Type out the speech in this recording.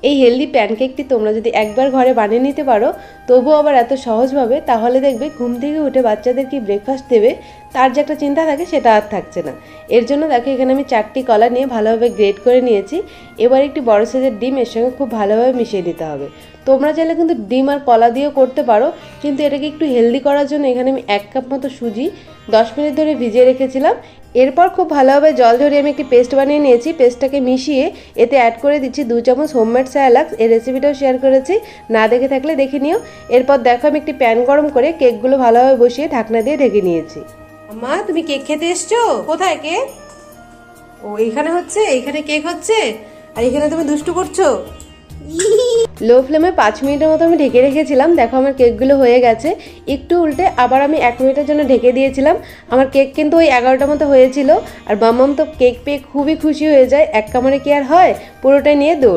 এই হেলদি প্যানকেকটি তোমরা যদি একবার ঘরে বানিয়ে নিতে পারো, তবুও আবার এত সহজভাবে, তাহলে দেখবে ঘুম থেকে উঠে বাচ্চাদের কি ব্রেকফাস্ট দেবে তার যে একটা চিন্তা থাকে সেটা আর থাকছে না। এর জন্য দেখো এখানে আমি 4টি কলা নিয়ে ভালোভাবে গ্রেট করে নিয়েছি। এবার একটি বড় সাইজের ডিম এর সঙ্গে খুব ভালোভাবে মিশিয়ে দিতে হবে। তোমরা চাইলে কিন্তু ডিম আর কলা দিয়েও করতে পারো, কিন্তু এটাকে একটু হেলদি করার জন্য এখানে আমি 1 কাপ মতো সুজি 10 মিনিট ধরে ভিজিয়ে রেখেছিলাম। এরপর খুব ভালোভাবে জল ঝরিয়ে আমি একটি পেস্ট বানিয়ে নিয়েছি। পেস্টটাকে মিশিয়ে এতে অ্যাড করে দিচ্ছি 2 চামচ হোমমেড স্যালাক্স। এই রেসিপিটাও শেয়ার করেছি, না দেখে থাকলে দেখে নিও। এরপর দেখো আমি একটি প্যান গরম করে কেকগুলো ভালোভাবে বসিয়ে ঢাকনা দিয়ে ঢেকে নিয়েছি। মা, তুমি কেক খেতে এসছো? কোথায় কেক? ও এইখানে হচ্ছে, এইখানে কেক হচ্ছে, আর এখানে তুমি দুষ্টু করছো। লো ফ্লেমে 5 মিনিটের মতো আমি ঢেকে রেখেছিলাম। দেখো আমার কেকগুলো হয়ে গেছে। একটু উল্টে আবার আমি 1 মিনিটের জন্য ঢেকে দিয়েছিলাম। আমার কেক কিন্তু ওই 11টার মতো হয়েছিল। আর মাম্মাম তো কেক পেয়ে খুবই খুশি হয়ে যায়, এক কামড়ে কি আর হয়, পুরোটাই নিয়ে দৌড়।